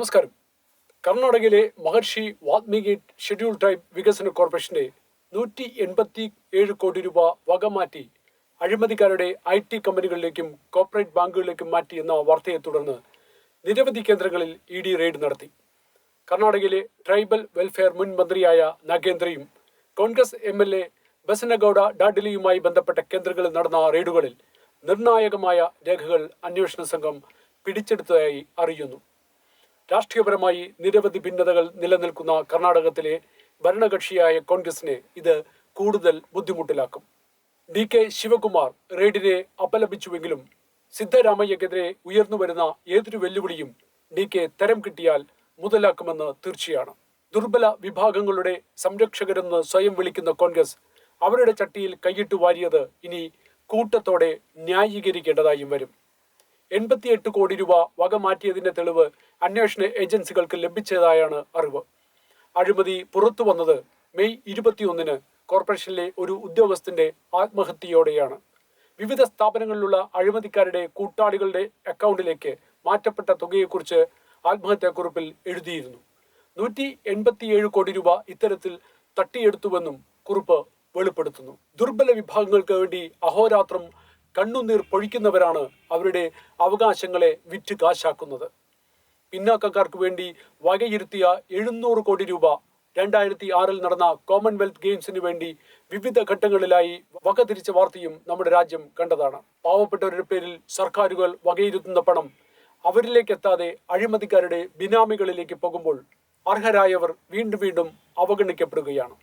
നമസ്കാരം. കർണാടകയിലെ മഹർഷി Valmiki schedule tribe വികസന കോർപ്പറേഷന്റെ 187 കോടി രൂപ വകമാറ്റി അഴിമതിക്കാരുടെ IT കമ്പനികളിലേക്കും കോർപ്പറേറ്റ് ബാങ്കുകളിലേക്കും മാറ്റി എന്ന വാർത്തയെ തുടർന്ന് നിരവധി കേന്ദ്രങ്ങളിൽ ED റെയ്ഡ് നടത്തി. കർണാടകയിലെ ട്രൈബൽ വെൽഫെയർ മുൻ മന്ത്രിയായ നാഗേന്ദ്രയും കോൺഗ്രസ് MLA ബസനഗൌഡ ഡാഡിലിയുമായി ബന്ധപ്പെട്ട കേന്ദ്രങ്ങളിൽ നടന്ന റെയ്ഡുകളിൽ നിർണായകമായ രേഖകൾ അന്വേഷണ സംഘം പിടിച്ചെടുത്തതായി അറിയുന്നു. രാഷ്ട്രീയപരമായി നിരവധി ഭിന്നതകൾ നിലനിൽക്കുന്ന കർണാടകത്തിലെ ഭരണകക്ഷിയായ കോൺഗ്രസിനെ ഇത് കൂടുതൽ ബുദ്ധിമുട്ടിലാക്കും. DK ശിവകുമാർ റെയ്ഡിനെ അപലപിച്ചുവെങ്കിലും സിദ്ധരാമയ്യക്കെതിരെ ഉയർന്നുവരുന്ന ഏതൊരു വെല്ലുവിളിയും DK തരം കിട്ടിയാൽ മുതലാക്കുമെന്ന് തീർച്ചയാണ്. ദുർബല വിഭാഗങ്ങളുടെ സംരക്ഷകരെന്ന് സ്വയം വിളിക്കുന്ന കോൺഗ്രസ് അവരുടെ ചട്ടിയിൽ കൈയിട്ട് വാരിയത് ഇനി കൂട്ടത്തോടെ ന്യായീകരിക്കേണ്ടതായും വരും. 88 കോടി രൂപ വകമാറ്റിയതിന്റെ തെളിവ് അന്വേഷണ ഏജൻസികൾക്ക് ലഭിച്ചതായാണ് അറിവ്. അഴിമതി പുറത്തു വന്നത് മെയ് 21 കോർപ്പറേഷനിലെ ഒരു ഉദ്യോഗസ്ഥന്റെ ആത്മഹത്യയോടെയാണ്. വിവിധ സ്ഥാപനങ്ങളിലുള്ള അഴിമതിക്കാരുടെ കൂട്ടാളികളുടെ അക്കൗണ്ടിലേക്ക് മാറ്റപ്പെട്ട തുകയെക്കുറിച്ച് ആത്മഹത്യാക്കുറിപ്പിൽ എഴുതിയിരുന്നു. 187 കോടി രൂപ ഇത്തരത്തിൽ തട്ടിയെടുത്തുവെന്നും കുറിപ്പ് വെളിപ്പെടുത്തുന്നു. ദുർബല വിഭാഗങ്ങൾക്ക് വേണ്ടി അഹോരാത്രം കണ്ണുനീർ പൊഴിക്കുന്നവരാണ് അവരുടെ അവകാശങ്ങളെ വിറ്റ് കാശാക്കുന്നത്. പിന്നാക്കക്കാർക്ക് വേണ്ടി വകയിരുത്തിയ 700 കോടി രൂപ 2006 നടന്ന കോമൺവെൽത്ത് ഗെയിംസിന് വേണ്ടി വിവിധ ഘട്ടങ്ങളിലായി വകതിരിച്ച വാർത്തയും നമ്മുടെ രാജ്യം കണ്ടതാണ്. പാവപ്പെട്ടവരുടെ പേരിൽ സർക്കാരുകൾ വകയിരുത്തുന്ന പണം അവരിലേക്ക് എത്താതെ അഴിമതിക്കാരുടെ ബിനാമികളിലേക്ക് പോകുമ്പോൾ അർഹരായവർ വീണ്ടും വീണ്ടും അവഗണിക്കപ്പെടുകയാണ്.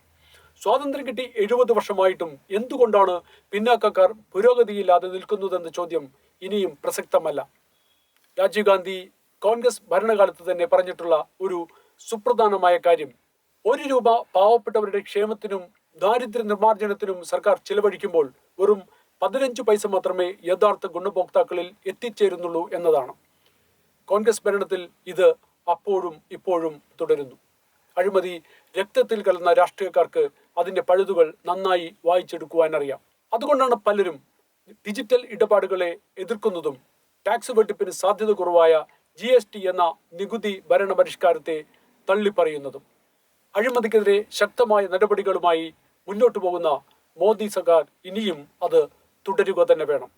സ്വാതന്ത്ര്യം കിട്ടി 70 വർഷമായിട്ടും എന്തുകൊണ്ടാണ് പിന്നാക്കക്കാർ പുരോഗതിയില്ലാതെ നിൽക്കുന്നതെന്ന ചോദ്യം ഇനിയും പ്രസക്തമല്ല. രാജീവ് ഗാന്ധി കോൺഗ്രസ് ഭരണകാലത്ത് തന്നെ പറഞ്ഞിട്ടുള്ള ഒരു സുപ്രധാനമായ കാര്യം, 1 രൂപ പാവപ്പെട്ടവരുടെ ക്ഷേമത്തിനും ദാരിദ്ര്യ നിർമ്മാർജ്ജനത്തിനും സർക്കാർ ചിലവഴിക്കുമ്പോൾ വെറും 15 പൈസ മാത്രമേ യഥാർത്ഥ ഗുണഭോക്താക്കളിൽ എത്തിച്ചേരുന്നുള്ളൂ എന്നതാണ്. കോൺഗ്രസ് ഭരണത്തിൽ ഇത് അപ്പോഴും ഇപ്പോഴും തുടരുന്നു. അഴിമതി രക്തത്തിൽ കലർന്ന രാഷ്ട്രീയക്കാർക്ക് അതിന്റെ പഴുതുകൾ നന്നായി വായിച്ചെടുക്കുവാനറിയാം. അതുകൊണ്ടാണ് പലരും ഡിജിറ്റൽ ഇടപാടുകളെ എതിർക്കുന്നതും ടാക്സ് വെട്ടിപ്പിന് സാധ്യത കുറവായ GST എന്ന നികുതി ഭരണ പരിഷ്കാരത്തെ തള്ളിപ്പറയുന്നതും. അഴിമതിക്കെതിരെ ശക്തമായ നടപടികളുമായി മുന്നോട്ടു പോകുന്ന മോദി സർക്കാർ ഇനിയും അത് തുടരുക തന്നെ വേണം.